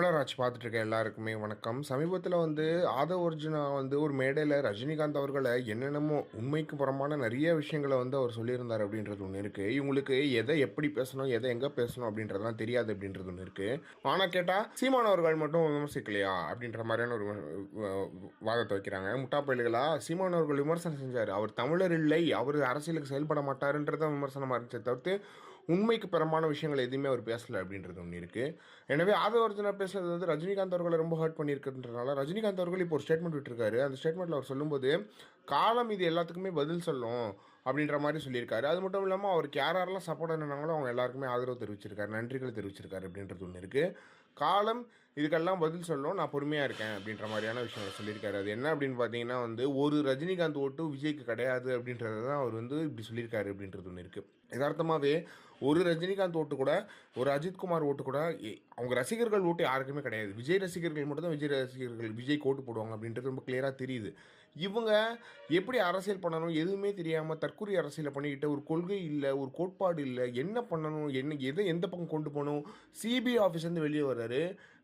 தமிழர் ஆட்சி பார்த்துட்டு இருக்க எல்லாருக்குமே வணக்கம். சமீபத்தில ஆதவ் அர்ஜுனா ஒரு மேடையில ரஜினிகாந்த் அவர்கள என்னென்னமோ உண்மைக்கு புறம்பான நெறைய விஷயங்கள அவர் சொல்லியிருந்தார் அப்படின்றது ஒண்ணு இருக்கு. இவங்களுக்கு எத எப்படி பேசணும், எத எங்க பேசணும் அப்படின்றதெல்லாம் தெரியாது அப்படின்றது ஒண்ணு இருக்கு. ஆனா கேட்டா, சீமான் அவர்கள் மட்டும் விமர்சிக்கலையா? அப்படின்ற மாரியான ஒரு வ வாதத்த வைக்கிறாங்க. முட்டா பயலுகளா சீமான் அவர்கள் விமர்சனம் செஞ்சாரு. அவர் தமிழர் இல்லை, அவரு அரசியலுக்கு செயல்பட மாட்டாருன்றத விமர்சனமா இருந்துச்சே தவிர்த்து, உண்மைக்கு புறம்பான விஷயங்கள் எதுவுமே அவர் பேசல அப்படின்றது ஒண்ணு இருக்கு. எனவே ஆதவ அர்ஜுனா பேசுனது ரஜினிகாந்த் அவர்களை ரொம்ப ஹர்ட் பண்ணியிருக்குன்றனால ரஜினிகாந்த் அவர்கள் இப்போ ஒரு ஸ்டேட்மெண்ட் விட்டுருக்காரு. அந்த ஸ்டேட்மெண்ட்டில் அவர் சொல்லும்போது காலம் இது எல்லாத்துக்குமே பதில் சொல்லும் அப்படின்ற மாதிரி சொல்லியிருக்காரு. அது மட்டும் இல்லாமல் அவருக்கு யார் யாரெல்லாம் சப்போர்ட் பண்ணாங்களோ அவங்க எல்லாருக்குமே ஆதரவு தெரிவிச்சிருக்காரு, நன்றிகள் தெரிவிச்சிருக்காரு அப்படின்றது ஒன்று இருக்குது. காலம் இதுக்கெல்லாம் பதில் சொல்லும், நான் பொறுமையாக இருக்கேன் அப்படின்ற மாதிரியான விஷயங்களை சொல்லியிருக்காரு. அது என்ன அப்படின்னு பார்த்தீங்கன்னா ஒரு ரஜினிகாந்த் ஓட்டு விஜய்க்கு கிடையாது அப்படின்றத தான் அவர் இப்படி சொல்லியிருக்காரு அப்படின்றது ஒன்று இருக்குது. யதார்த்தமாகவே ஒரு ரஜினிகாந்த் ஓட்டு கூட, ஒரு அஜித்குமார் ஓட்டு கூட அவங்க ரசிகர்கள் ஓட்டு யாருக்குமே கிடையாது. விஜய் ரசிகர்கள் மட்டும் தான் விஜய் ரசிகர்கள் விஜய்க்கு ஓட்டு போடுவாங்க அப்படின்றது ரொம்ப கிளியராக தெரியுது. இவங்க எப்படி அரசியல் பண்ணணும் எதுவுமே தெரியாமல் தற்கொலை அரசியலை பண்ணிக்கிட்டு ஒரு கொள்கை இல்லை, ஒரு கோட்பாடு இல்லை, என்ன பண்ணணும், எதை எந்த பக்கம் கொண்டு போகணும். சிபிஐ ஆஃபீஸ்லேருந்து வெளியே வர்றாரு,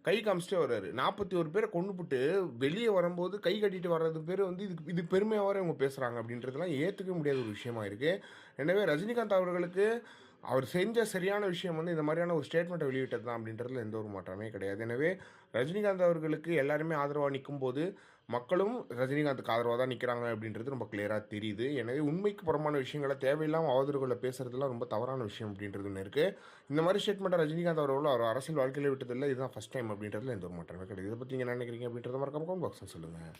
கை காமிச்சிட்டே வர்றாரு. 41 பேரை கொண்டுபிட்டு வெளியே வரும்போது கை கட்டிட்டு வர்றது பேர் இது பெருமையாக இவங்க பேசுகிறாங்க அப்படின்றதுலாம் ஏற்றுக்க முடியாத ஒரு விஷயமா இருக்குது. எனவே ரஜினிகாந்த் அவர்களுக்கு அவர் செஞ்ச சரியான விஷயம் இந்த மாதிரியான ஒரு ஸ்டேட்மெண்ட்டை வெளியிட்டது தான் அப்படின்றதுல எந்த ஒரு மாற்றமே கிடையாது. எனவே ரஜினிகாந்த் அவர்களுக்கு எல்லாருமே ஆதரவாக நிற்கும் போது மக்களும் ரஜினிகாந்துக்கு ஆதரவாக தான் நிற்கிறாங்க அப்படின்றது ரொம்ப கிளியராக தெரியுது. எனவே உண்மைக்கு புறமான விஷயங்களை தேவையில்லாமல் அவதூறுகளை பேசுறதுலாம் ரொம்ப தவறான விஷயம் அப்படின்றது ஒன்று இருக்குது. இந்த மாதிரி ஸ்டேட்மெண்ட்டை ரஜினிகாந்த் அவர்கள் அவர் அரசியல் வாழ்க்கையில் விட்டதில்லை, இதுதான் ஃபஸ்ட் டைம் அப்படின்றதுல எந்த ஒரு மாற்றமே கிடையாது. இதை பற்றி நீங்கள் என்ன நினைக்கிறீங்க அப்படின்றத மறக்காம கமெண்ட் பாக்ஸில் சொல்லுங்கள்.